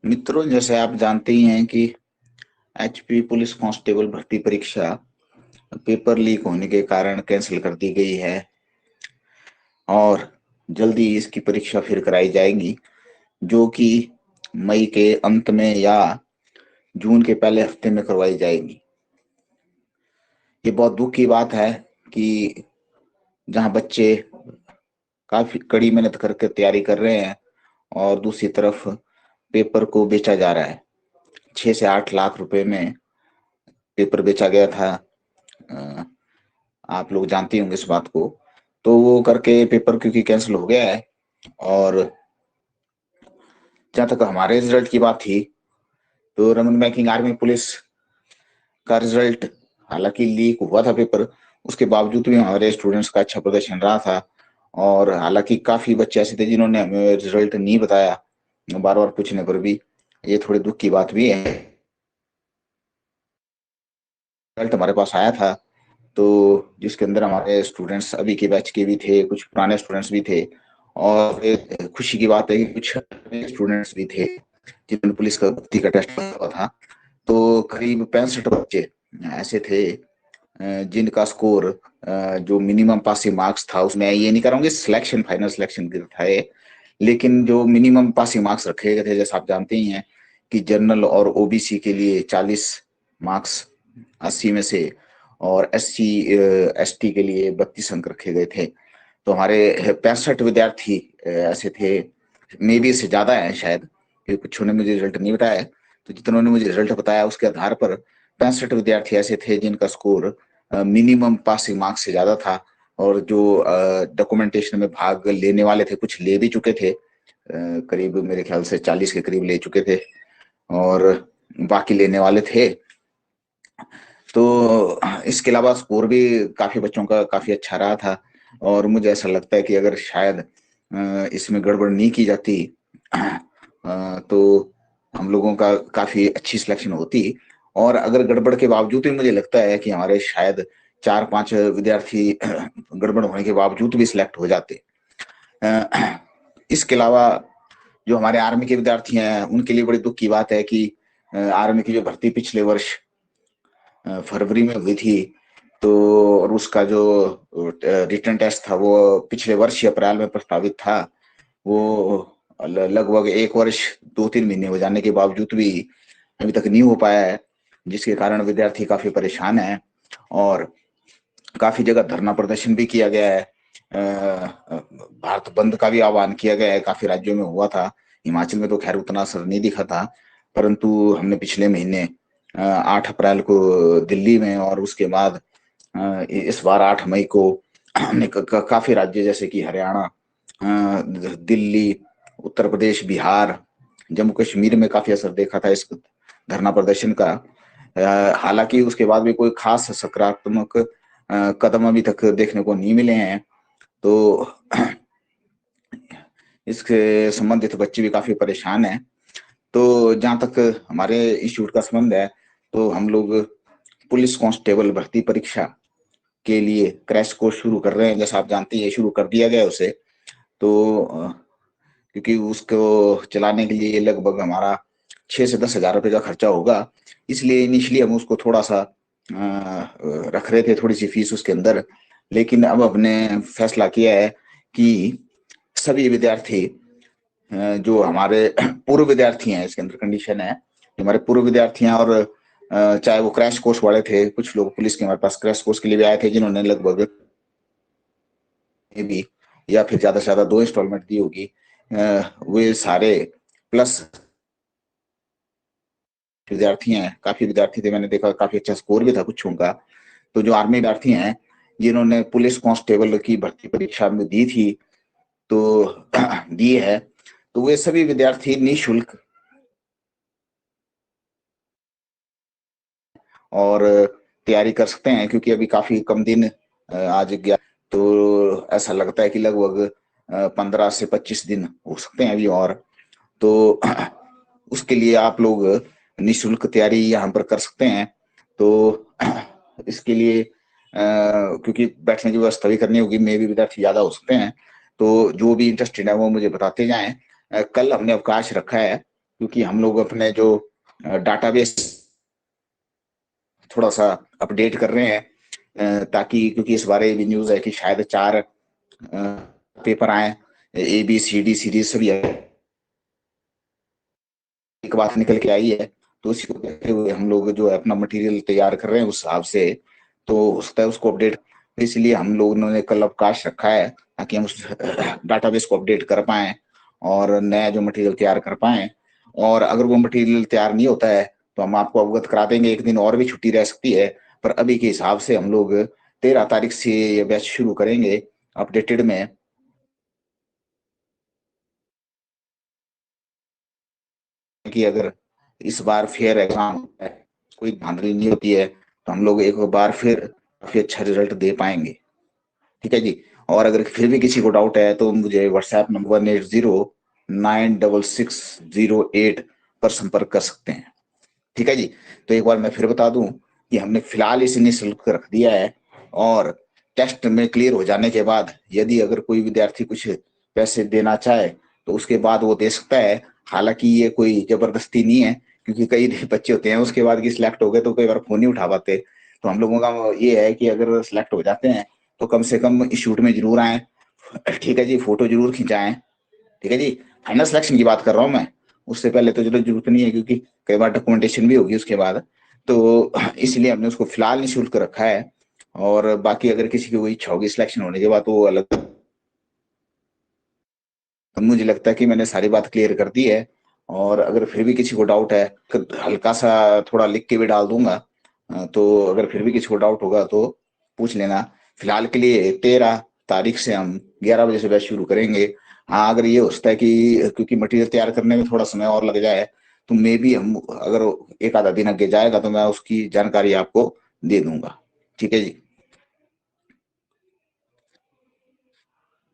मित्रों, जैसे आप जानते ही हैं कि एचपी पुलिस कांस्टेबल भर्ती परीक्षा पेपर लीक होने के कारण कैंसिल कर दी गई है और जल्दी इसकी परीक्षा फिर कराई जाएगी, जो कि मई के अंत में या जून के पहले हफ्ते में करवाई जाएगी। ये बहुत दुख की बात है कि जहां बच्चे काफी कड़ी मेहनत करके तैयारी कर रहे हैं और दूसरी तरफ पेपर को बेचा जा रहा है। 6 से 8 लाख रुपए में पेपर बेचा गया था। अ, आप लोग जानते होंगे इस बात को। तो वो करके पेपर क्योंकि कैंसिल हो गया है। और जहां तक हमारे रिजल्ट की बात थी, तो रमन बैंकिंग आर्मी पुलिस का रिजल्ट हालांकि लीक हुआ था पेपर, उसके बावजूद भी हमारे स्टूडेंट्स का अच्छा प्रदर्शन रहा था। और हालांकि काफी बच्चे ऐसे थे जिन्होंने हमें रिजल्ट नहीं बताया, बार बार पूछने पर भी। ये थोड़ी दुख की बात भी है। रिजल्ट हमारे पास आया था, तो जिसके अंदर हमारे स्टूडेंट्स अभी के बैच के भी थे, कुछ पुराने स्टूडेंट्स भी थे। और एक खुशी की बात है कि कुछ स्टूडेंट्स भी थे जिन्होंने पुलिस का भर्ती का टेस्ट हुआ था। तो करीब 65 बच्चे ऐसे थे जिनका स्कोर जो मिनिमम पासिंग मार्क्स था, उसमें ये नहीं कराऊंगी सिलेक्शन फाइनल सिलेक्शन था ये, लेकिन जो मिनिमम पासिंग मार्क्स रखे गए थे, जैसे आप जानते ही हैं कि जनरल और ओबीसी के लिए 40 मार्क्स 80 में से, और एससी एसटी के लिए 32 अंक रखे गए थे। तो हमारे 65 विद्यार्थी ऐसे थे, मे बी इससे ज्यादा है शायद, क्योंकि कुछ ने मुझे रिजल्ट नहीं बताया। तो जितनों ने मुझे रिजल्ट बताया उसके आधार पर 65 विद्यार्थी ऐसे थे जिनका स्कोर मिनिमम पासिंग मार्क्स से ज्यादा था। और जो डॉक्यूमेंटेशन में भाग लेने वाले थे, कुछ ले भी चुके थे, करीब मेरे ख्याल से 40 के करीब ले चुके थे, और बाकी लेने वाले थे। तो इसके अलावा स्कोर भी काफी बच्चों का काफी अच्छा रहा था। और मुझे ऐसा लगता है कि अगर शायद इसमें गड़बड़ नहीं की जाती, तो हम लोगों का काफी अच्छी सिलेक्शन होती। और अगर गड़बड़ के बावजूद भी मुझे लगता है कि हमारे शायद 4-5 विद्यार्थी गड़बड़ होने के बावजूद भी सिलेक्ट हो जाते। इसके अलावा जो हमारे आर्मी के विद्यार्थी हैं, उनके लिए बड़ी दुख की बात है कि आर्मी की जो भर्ती पिछले वर्ष फरवरी में हुई थी, तो और उसका जो रिटर्न टेस्ट था वो पिछले वर्ष ही अप्रैल में प्रस्तावित था। वो लगभग 1 वर्ष 2-3 महीने हो जाने के बावजूद भी अभी तक नहीं हो पाया है, जिसके कारण विद्यार्थी काफी परेशान है। और काफी जगह धरना प्रदर्शन भी किया गया है। भारत बंद का भी आह्वान किया गया है, काफी राज्यों में हुआ था। हिमाचल में तो खैर उतना असर नहीं दिखा था, परंतु हमने पिछले महीने 8 अप्रैल को दिल्ली में, और उसके बाद इस बार 8 मई को हमने काफी राज्य जैसे कि हरियाणा, दिल्ली, उत्तर प्रदेश, बिहार, जम्मू कश्मीर में काफी असर देखा था इस धरना प्रदर्शन का। हालांकि उसके बाद भी कोई खास सकारात्मक कदम अभी तक देखने को नहीं मिले हैं। तो इसके संबंधित बच्चे भी काफी परेशान हैं। तो जहां तक हमारे इंस्टीट्यूट का संबंध है, तो हम लोग पुलिस कांस्टेबल भर्ती परीक्षा के लिए क्रैश कोर्स शुरू कर रहे हैं। जैसा आप जानते हैं शुरू कर दिया गया है उसे। तो क्योंकि उसको चलाने के लिए लगभग हमारा 6 से 10 हजार रुपए का खर्चा होगा, इसलिए इनिशियली हम उसको थोड़ा सा रख रहे थे, थोड़ी सी फीस उसके अंदर। लेकिन अब हमने फैसला किया है कि सभी विद्यार्थी जो हमारे पूर्व विद्यार्थी हैं, इसके अंदर कंडीशन है, जो हमारे पूर्व विद्यार्थी हैं, और चाहे वो क्रैश कोर्स वाले थे, कुछ लोग पुलिस के हमारे पास क्रैश कोर्स के लिए भी आए थे जिन्होंने लगभग भी या फिर ज्यादा से ज्यादा 2 इंस्टॉलमेंट दी होगी, वे सारे प्लस विद्यार्थी हैं। काफी विद्यार्थी थे, मैंने देखा काफी अच्छा स्कोर भी था कुछ का। तो जो आर्मी विद्यार्थी हैं जिन्होंने पुलिस कांस्टेबल की भर्ती परीक्षा में दी थी, तो दी है, तो वे सभी विद्यार्थी निःशुल्क और तैयारी कर सकते हैं, क्योंकि अभी काफी कम दिन आज गया। तो ऐसा लगता है कि लगभग 15 से 25 दिन हो सकते हैं अभी। और तो उसके लिए आप लोग निःशुल्क तैयारी यहाँ पर कर सकते हैं। तो इसके लिए क्योंकि बैठने की व्यवस्था भी करनी होगी, मे भी विद्यार्थी ज्यादा हो सकते हैं। तो जो भी इंटरेस्टेड है वो मुझे बताते जाएं। कल हमने अवकाश रखा है, क्योंकि हम लोग अपने जो डाटाबेस थोड़ा सा अपडेट कर रहे हैं, ताकि क्योंकि इस बारे में न्यूज है कि शायद 4 पेपर आए, ABCD सीरीज सभी एक बात निकल के आई है। तो उसी को देखते हुए हम लोग जो है अपना मटेरियल तैयार कर रहे हैं उस हिसाब से, तो उसका उसको अपडेट, इसलिए हम लोगों ने कल अवकाश रखा है ताकि हम उस डाटाबेस को अपडेट कर पाए और नया जो मटेरियल तैयार कर पाए। और अगर वो मटेरियल तैयार नहीं होता है तो हम आपको अवगत करा देंगे, एक दिन और भी छुट्टी रह सकती है। पर अभी के हिसाब से हम लोग 13 तारीख से ये बैच शुरू करेंगे अपडेटेड में। कि अगर इस बार फेयर एग्जाम है, कोई धांधली नहीं होती है, तो हम लोग एक बार फिर काफी अच्छा रिजल्ट दे पाएंगे। ठीक है जी। और अगर फिर भी किसी को डाउट है तो मुझे व्हाट्सएप नंबर 180966608 पर संपर्क कर सकते हैं। ठीक है जी। तो एक बार मैं फिर बता दूं कि हमने फिलहाल इसे निःशुल्क रख दिया है, और टेस्ट में क्लियर हो जाने के बाद यदि अगर कोई विद्यार्थी कुछ पैसे देना चाहे तो उसके बाद वो दे सकता है। हालांकि ये कोई जबरदस्ती नहीं है, क्योंकि कई बच्चे होते हैं उसके बाद की सिलेक्ट हो गए तो कई बार फोन नहीं उठा पाते। तो हम लोगों का ये है कि अगर सिलेक्ट हो जाते हैं तो कम से कम इस शूट में जरूर आए। ठीक है जी, फोटो जरूर खिंचाएं। ठीक है जी। फाइनल सिलेक्शन की बात कर रहा हूँ मैं, उससे पहले तो चलो जरूरत नहीं है, क्योंकि कई बार डॉक्यूमेंटेशन भी होगी उसके बाद। तो इसलिए हमने उसको फिलहाल निःशुल्क रखा है। और बाकी अगर किसी की कोई इच्छा होगी सिलेक्शन होने के बाद तो वो अलग। तो मुझे लगता है कि मैंने सारी बात क्लियर कर दी है। और अगर फिर भी किसी को डाउट है, हल्का सा थोड़ा लिख के भी डाल दूंगा। तो अगर फिर भी किसी को डाउट होगा तो पूछ लेना। फिलहाल के लिए 13 तारीख से हम 11 बजे से बैच शुरू करेंगे। हाँ, अगर ये होता है कि क्योंकि मटेरियल तैयार करने में थोड़ा समय और लग जाए तो मे भी हम, अगर एक आधा दिन आगे जाएगा तो मैं उसकी जानकारी आपको दे दूंगा। ठीक है जी।